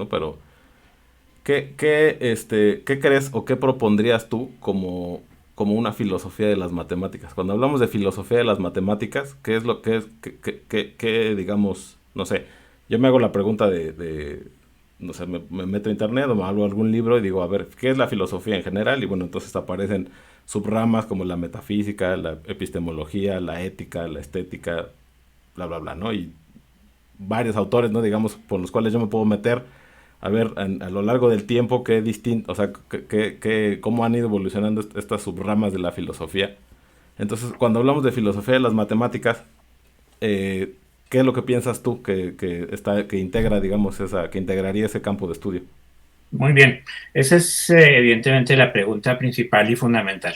¿no? Pero, ¿qué crees o qué propondrías tú como una filosofía de las matemáticas? Cuando hablamos de filosofía de las matemáticas, ¿qué es lo que es, digamos, no sé, yo me hago la pregunta no sé, me meto a internet o me hago algún libro y digo, a ver, ¿qué es la filosofía en general? Y bueno, entonces aparecen subramas como la metafísica, la epistemología, la ética, la estética, bla, bla, bla, ¿no? Y varios autores, ¿no? Digamos, por los cuales yo me puedo meter a ver a lo largo del tiempo qué distinto, o sea, cómo han ido evolucionando estas subramas de la filosofía. Entonces, cuando hablamos de filosofía de las matemáticas, ¿qué es lo que piensas tú que integra, digamos, que integraría ese campo de estudio? Muy bien. Esa es evidentemente la pregunta principal y fundamental.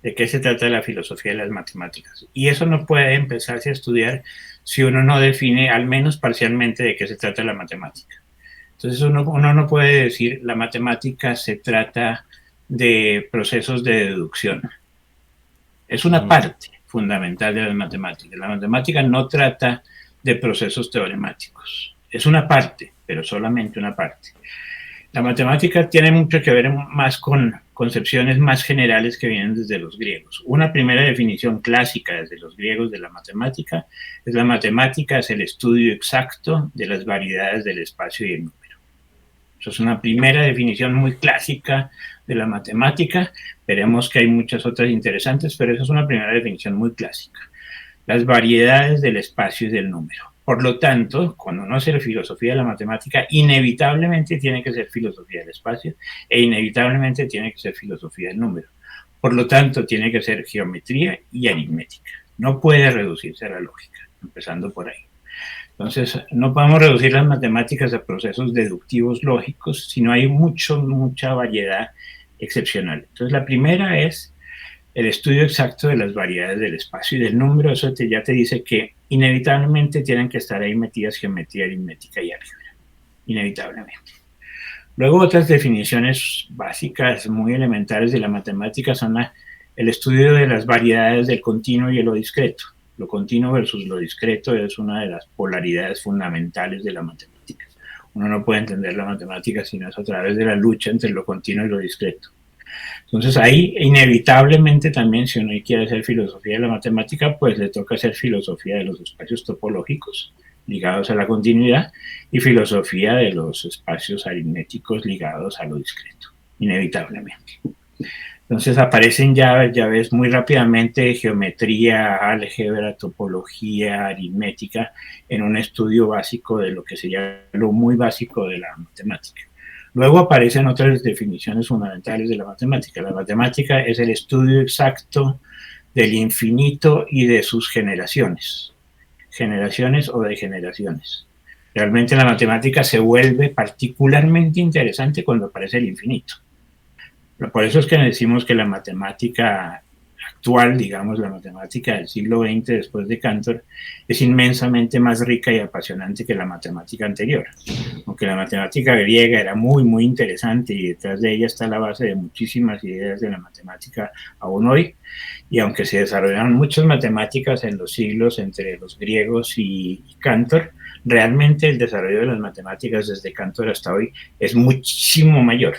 ¿De qué se trata la filosofía de las matemáticas? Y eso no puede empezarse a estudiar si uno no define al menos parcialmente de qué se trata la matemática. Entonces uno no puede decir la matemática se trata de procesos de deducción. Es una Ujú. parte fundamental de las matemáticas. La matemática no trata de procesos teoremáticos. Es una parte, pero solamente una parte. La matemática tiene mucho que ver más con concepciones más generales que vienen desde los griegos. Una primera definición clásica desde los griegos de la matemática es el estudio exacto de las variedades del espacio y el número. Eso es una primera definición muy clásica de la matemática. Veremos que hay muchas otras interesantes, pero esa es una primera definición muy clásica. Las variedades del espacio y del número. Por lo tanto, cuando uno hace la filosofía de la matemática, inevitablemente tiene que ser filosofía del espacio e inevitablemente tiene que ser filosofía del número. Por lo tanto, tiene que ser geometría y aritmética. No puede reducirse a la lógica, empezando por ahí. Entonces, no podemos reducir las matemáticas a procesos deductivos lógicos, sino hay mucha variedad excepcional. Entonces, la primera es el estudio exacto de las variedades del espacio y del número. Eso ya te dice que inevitablemente tienen que estar ahí metidas geometría aritmética y álgebra, inevitablemente. Luego otras definiciones básicas, muy elementales de la matemática son el estudio de las variedades del continuo y de lo discreto. Lo continuo versus lo discreto es una de las polaridades fundamentales de la matemática. Uno no puede entender la matemática si no es a través de la lucha entre lo continuo y lo discreto. Entonces ahí inevitablemente también si uno quiere hacer filosofía de la matemática, pues le toca hacer filosofía de los espacios topológicos ligados a la continuidad y filosofía de los espacios aritméticos ligados a lo discreto, inevitablemente. Entonces aparecen ya ves, muy rápidamente geometría, álgebra, topología, aritmética, en un estudio básico de lo que sería lo muy básico de la matemática. Luego aparecen otras definiciones fundamentales de la matemática. La matemática es el estudio exacto del infinito y de sus generaciones o degeneraciones. Realmente la matemática se vuelve particularmente interesante cuando aparece el infinito. Por eso es que decimos que la matemática actual, digamos, la matemática del siglo XX después de Cantor, es inmensamente más rica y apasionante que la matemática anterior. Aunque la matemática griega era muy interesante y detrás de ella está la base de muchísimas ideas de la matemática aún hoy, y aunque se desarrollaron muchas matemáticas en los siglos entre los griegos y Cantor, realmente el desarrollo de las matemáticas desde Cantor hasta hoy es muchísimo mayor.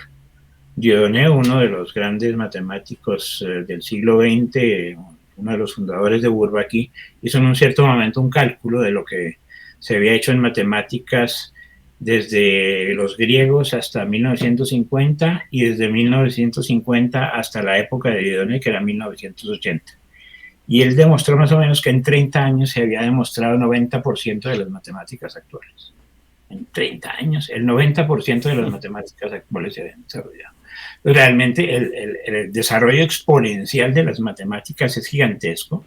Dioné, uno de los grandes matemáticos del siglo XX, uno de los fundadores de Bourbaki, hizo en un cierto momento un cálculo de lo que se había hecho en matemáticas desde los griegos hasta 1950 y desde 1950 hasta la época de Dioné, que era 1980. Y él demostró más o menos que en 30 años se había demostrado 90% de las matemáticas actuales. En 30 años, el 90% de las matemáticas actuales se habían desarrollado. Realmente el desarrollo exponencial de las matemáticas es gigantesco.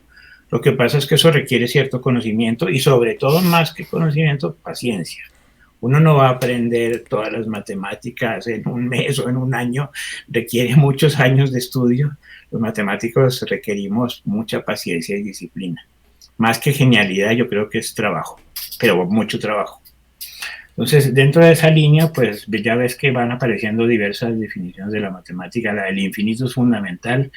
Lo que pasa es que eso requiere cierto conocimiento y sobre todo más que conocimiento, paciencia. Uno no va a aprender todas las matemáticas en un mes o en un año, requiere muchos años de estudio. Los matemáticos requerimos mucha paciencia y disciplina. Más que genialidad, yo creo que es trabajo, pero mucho trabajo. Entonces, dentro de esa línea, pues ya ves que van apareciendo diversas definiciones de la matemática. La del infinito es fundamental.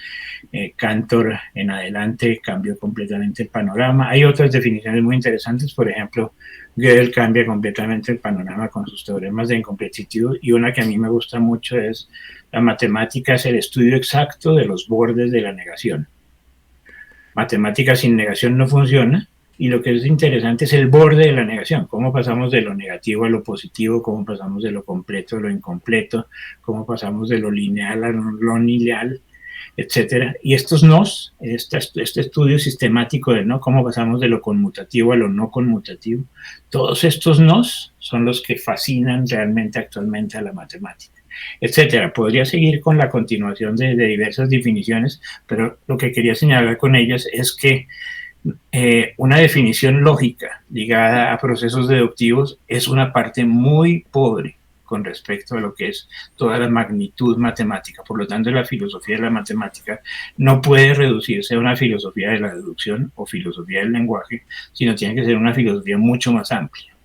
Cantor en adelante cambió completamente el panorama. Hay otras definiciones muy interesantes, por ejemplo, Gödel cambia completamente el panorama con sus teoremas de incompletitud, y una que a mí me gusta mucho es: la matemática es el estudio exacto de los bordes de la negación. Matemática sin negación no funciona, y lo que es interesante es el borde de la negación, cómo pasamos de lo negativo a lo positivo, cómo pasamos de lo completo a lo incompleto, cómo pasamos de lo lineal a lo lineal, etcétera. Y estos nos, este estudio sistemático de no, cómo pasamos de lo conmutativo a lo no conmutativo, todos estos nos son los que fascinan realmente actualmente a la matemática, etcétera. Podría seguir con la continuación de diversas definiciones, pero lo que quería señalar con ellas es que una definición lógica ligada a procesos deductivos es una parte muy pobre con respecto a lo que es toda la magnitud matemática. Por lo tanto, la filosofía de la matemática no puede reducirse a una filosofía de la deducción o filosofía del lenguaje, sino tiene que ser una filosofía mucho más amplia.